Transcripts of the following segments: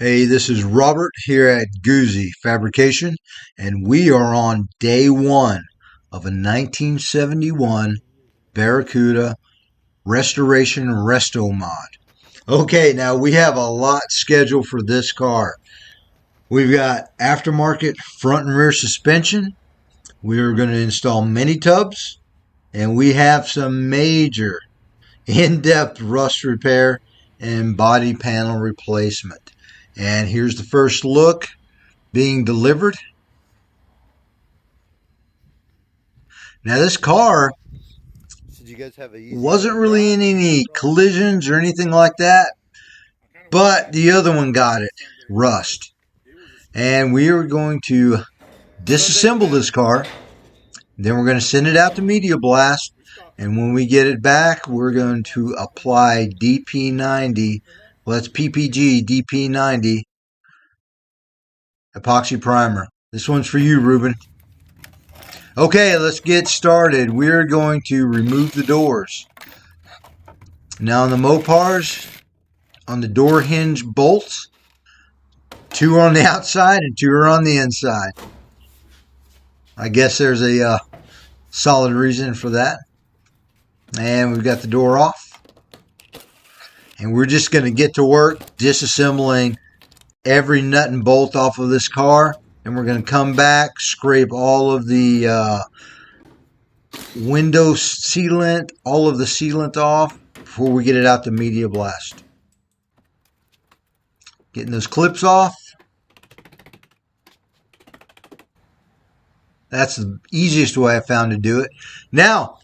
Hey, this is Robert here at Guzzi Fabrication, and we are on day one of a 1971 Barracuda restoration Resto Mod. Okay, now we have a lot scheduled for this car. We've got aftermarket front and rear suspension. We are going to install mini tubs, and we have some major in-depth rust repair and body panel replacement. And here's the first look being delivered. Now this car wasn't really in any collisions or anything like that, but the other one got it, rust. And we are going to disassemble this car. Then we're going to send it out to media blast. And when we get it back, we're going to apply DP90. Well, that's PPG DP90 epoxy primer. This one's for you, Ruben. Okay, let's get started. We're going to remove the doors. Now on the Mopars, on the door hinge bolts, 2 are on the outside and 2 are on the inside. I guess there's a solid reason for that. And we've got the door off. And we're just going to get to work disassembling every nut and bolt off of this car. And we're going to come back, scrape all of the window sealant, all of the sealant off before we get it out to media blast. Getting those clips off. That's the easiest way I found to do it. Now,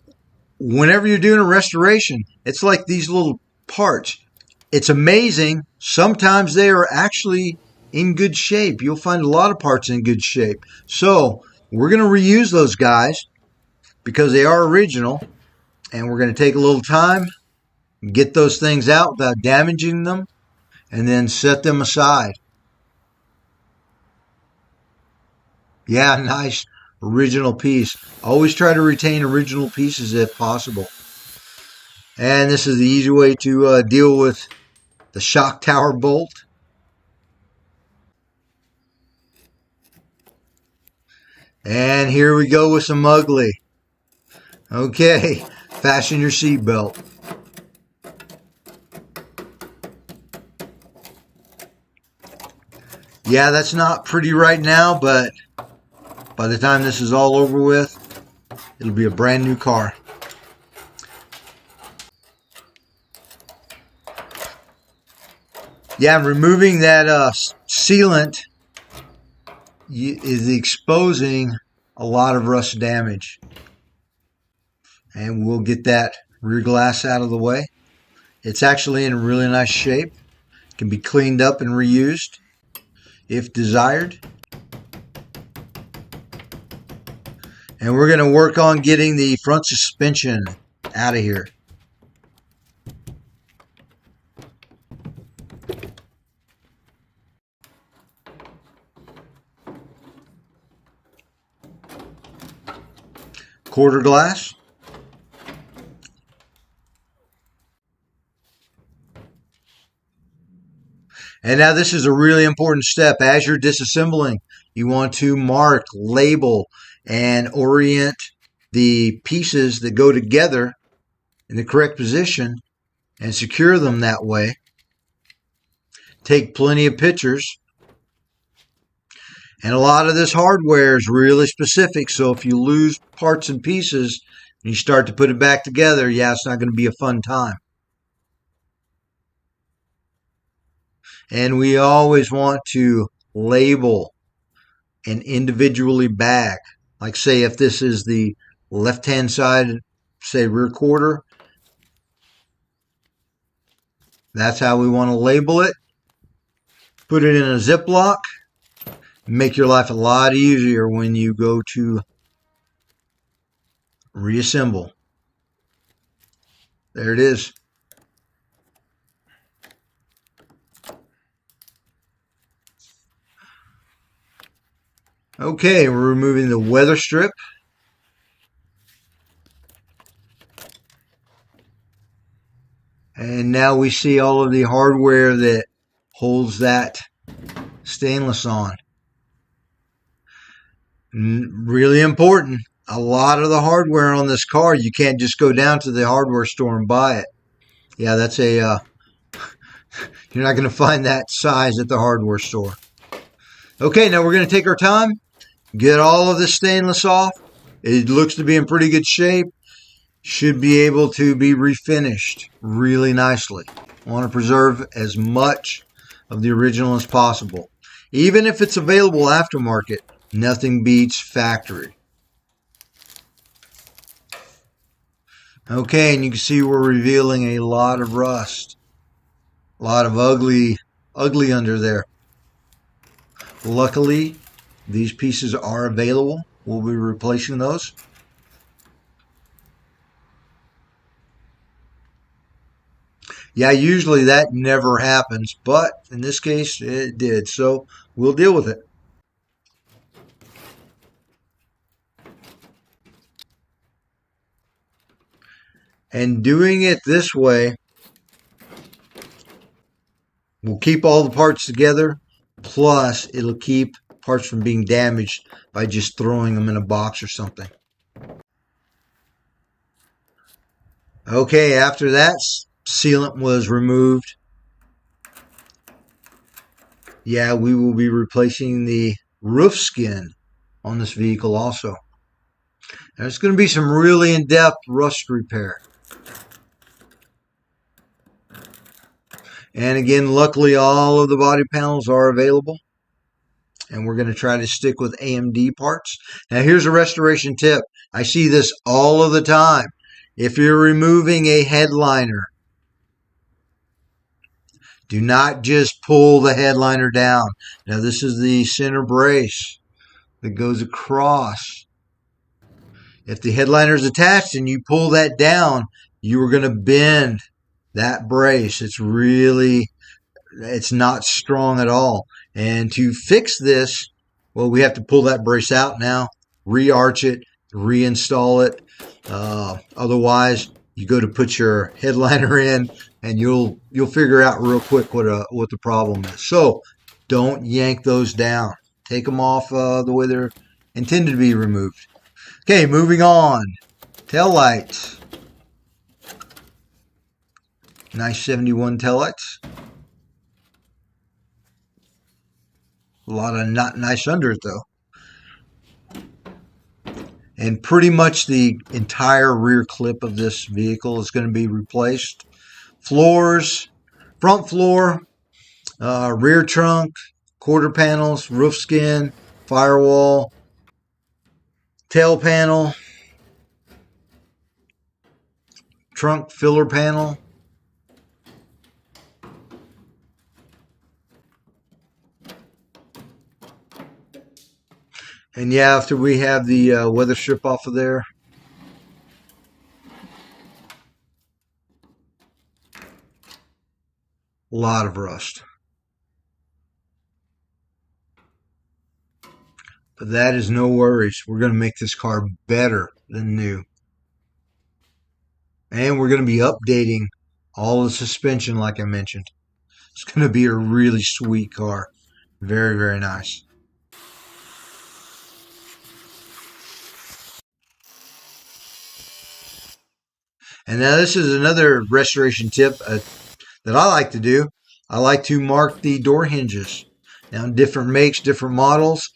whenever you're doing a restoration, it's like these little parts. It's amazing. Sometimes they are actually in good shape. You'll find a lot of parts in good shape. So we're going to reuse those guys because they are original. And we're going to take a little time, get those things out without damaging them, and then set them aside. Yeah, nice original piece. Always try to retain original pieces if possible. And this is the easy way to deal with the shock tower bolt. And here we go with some ugly. Okay, fasten your seatbelt. Yeah, that's not pretty right now, but by the time this is all over with, it'll be a brand new car. Yeah, removing that sealant is exposing a lot of rust damage. And we'll get that rear glass out of the way. It's actually in really nice shape. It can be cleaned up and reused if desired. And we're going to work on getting the front suspension out of here. Quarter glass. And now this is a really important step. As you're disassembling, you want to mark, label, and orient the pieces that go together in the correct position and secure them that way. Take plenty of pictures. And a lot of this hardware is really specific, so if you lose parts and pieces and you start to put it back together, yeah, it's not going to be a fun time. And we always want to label and individually bag. Like say if this is the left-hand side, say rear quarter, that's how we want to label it. Put it in a Ziploc. Make your life a lot easier when you go to reassemble. There it is. Okay, we're removing the weather strip. And now we see all of the hardware that holds that stainless on. Really important. A lot of the hardware on this car, you can't just go down to the hardware store and buy it. Yeah, that's a, you're not going to find that size at the hardware store. Okay, now we're going to take our time, get all of this stainless off. It looks to be in pretty good shape. Should be able to be refinished really nicely. I want to preserve as much of the original as possible. Even if it's available aftermarket, nothing beats factory. Okay, and you can see we're revealing a lot of rust. A lot of ugly under there. Luckily, these pieces are available. We'll be replacing those. Yeah, usually that never happens, but in this case it did, so we'll deal with it. And doing it this way will keep all the parts together, plus it'll keep parts from being damaged by just throwing them in a box or something. Okay, after that sealant was removed, yeah, we will be replacing the roof skin on this vehicle also. There's going to be some really in-depth rust repair. And again, luckily all of the body panels are available. And we're going to try to stick with AMD parts. Now here's a restoration tip. I see this all of the time. If you're removing a headliner, do not just pull the headliner down. Now this is the center brace that goes across. If the headliner is attached and you pull that down, you are going to bend that brace. It's not strong at all. And to fix this, well, we have to pull that brace out now, re-arch it, reinstall it. Otherwise, you go to put your headliner in, and you'll figure out real quick what the problem is. So don't yank those down. Take them off the way they're intended to be removed. Okay, moving on. Tail lights. Nice 71 tail lights. A lot of not nice under it though. And pretty much the entire rear clip of this vehicle is going to be replaced. Floors, front floor, rear trunk, quarter panels, roof skin, firewall, tail panel, trunk filler panel. And yeah, after we have the weather strip off of there, a lot of rust. But that is no worries. We're going to make this car better than new. And we're going to be updating all the suspension like I mentioned. It's going to be a really sweet car. Very, very nice. And now this is another restoration tip that I like to do. I like to mark the door hinges. Now, different makes, different models.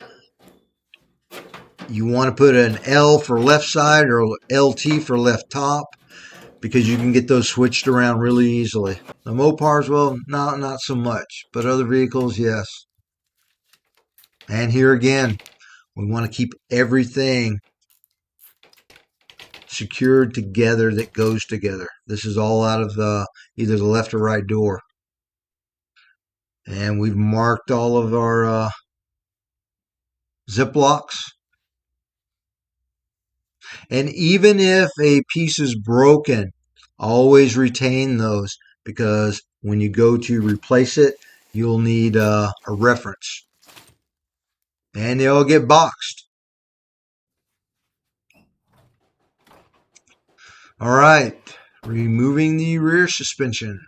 You want to put an L for left side or LT for left top, because you can get those switched around really easily. The Mopars, well, not so much, but other vehicles, yes. And here again, we want to keep everything secured together that goes together. This is all out of either the left or right door. And we've marked all of our zip locks. And even if a piece is broken, always retain those, because when you go to replace it, you'll need a reference. And they'll get boxed. All right, removing the rear suspension.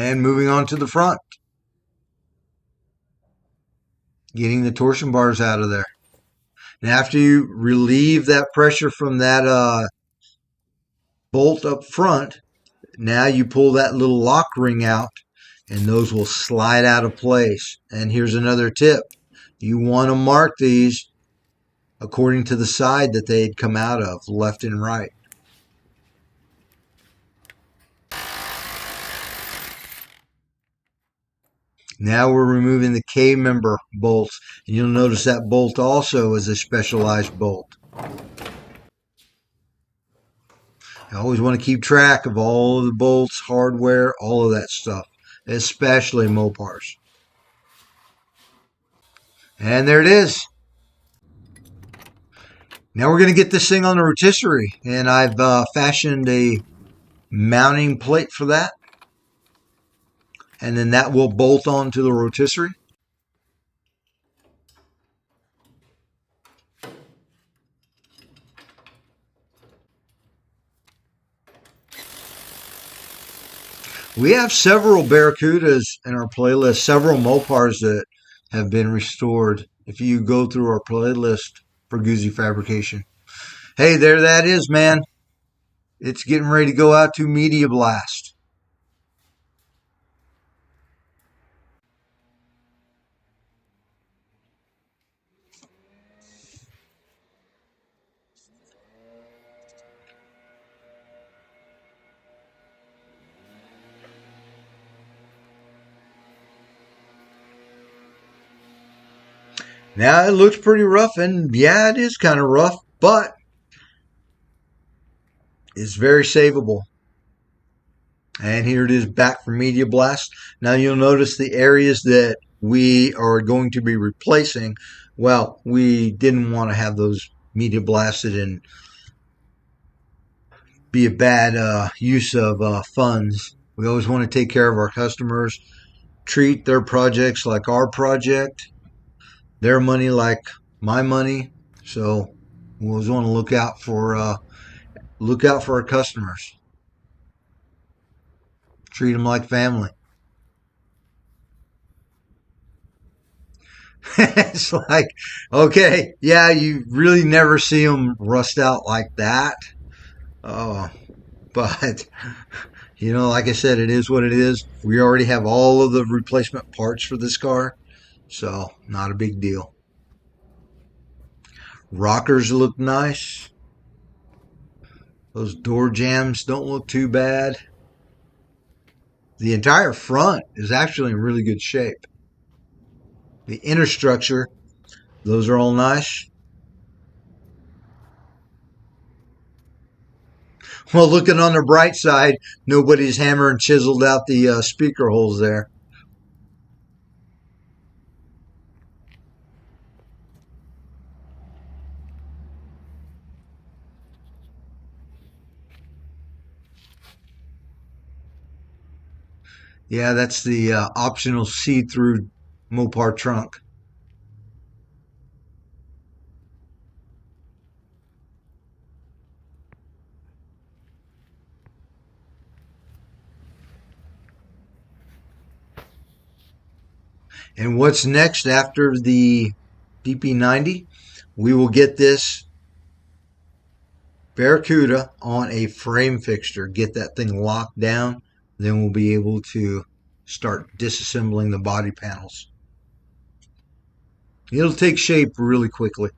And moving on to the front. Getting the torsion bars out of there. And after you relieve that pressure from that bolt up front, now you pull that little lock ring out and those will slide out of place. And here's another tip. You want to mark these according to the side that they'd come out of, left and right. Now we're removing the K-member bolts. And you'll notice that bolt also is a specialized bolt. I always want to keep track of all of the bolts, hardware, all of that stuff, especially Mopars. And there it is. Now we're going to get this thing on the rotisserie, and I've fashioned a mounting plate for that. And then that will bolt onto the rotisserie. We have several Barracudas in our playlist, several Mopars that have been restored. If you go through our playlist for Guzzi Fabrication. Hey, there that is, man. It's getting ready to go out to Media Blast. Now it looks pretty rough, and yeah, it is kind of rough, but it's very savable. And here it is back from Media Blast. Now you'll notice the areas that we are going to be replacing. Well, we didn't want to have those Media Blasted and be a bad use of funds. We always want to take care of our customers, treat their projects like our project, their money like my money. So we always want to look out for our customers. Treat them like family. It's like, okay, yeah, you really never see them rust out like that. Uh, but, like I said, it is what it is. We already have all of the replacement parts for this car, so not a big deal. Rockers look nice. Those door jambs don't look too bad. The entire front is actually in really good shape. The inner structure, those are all nice. Well, looking on the bright side, nobody's hammered and chiseled out the speaker holes there. Yeah, that's the optional see-through Mopar trunk. And what's next after the DP90? We will get this Barracuda on a frame fixture, get that thing locked down, then we'll be able to start disassembling the body panels. It'll take shape really quickly.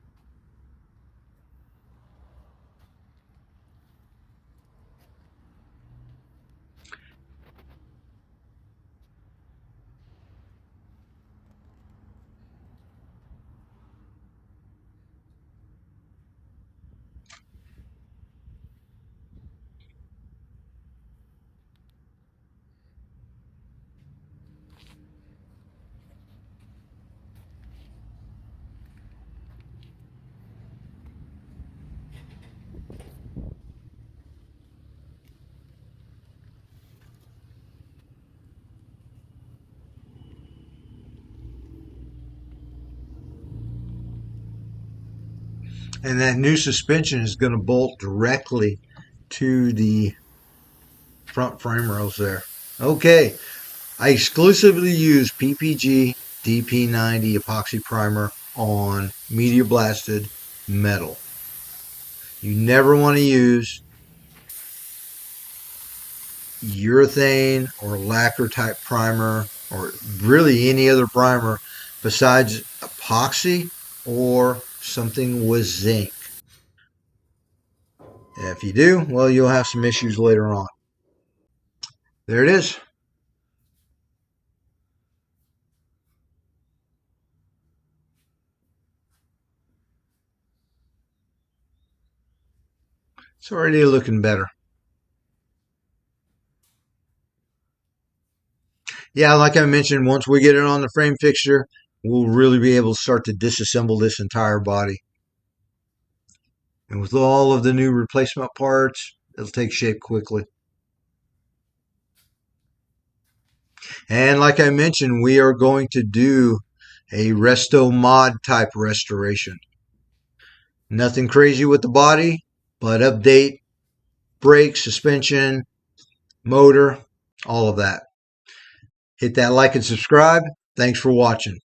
And that new suspension is going to bolt directly to the front frame rails there. Okay, I exclusively use PPG DP90 epoxy primer on media blasted metal. You never want to use urethane or lacquer type primer, or really any other primer besides epoxy or something with zinc. If you do, well, you'll have some issues later on. There it is. It's already looking better. Yeah, like I mentioned, once we get it on the frame fixture, we'll really be able to start to disassemble this entire body. And with all of the new replacement parts, it'll take shape quickly. And like I mentioned, we are going to do a Resto Mod type restoration. Nothing crazy with the body, but update brakes, suspension, motor, all of that. Hit that like and subscribe. Thanks for watching.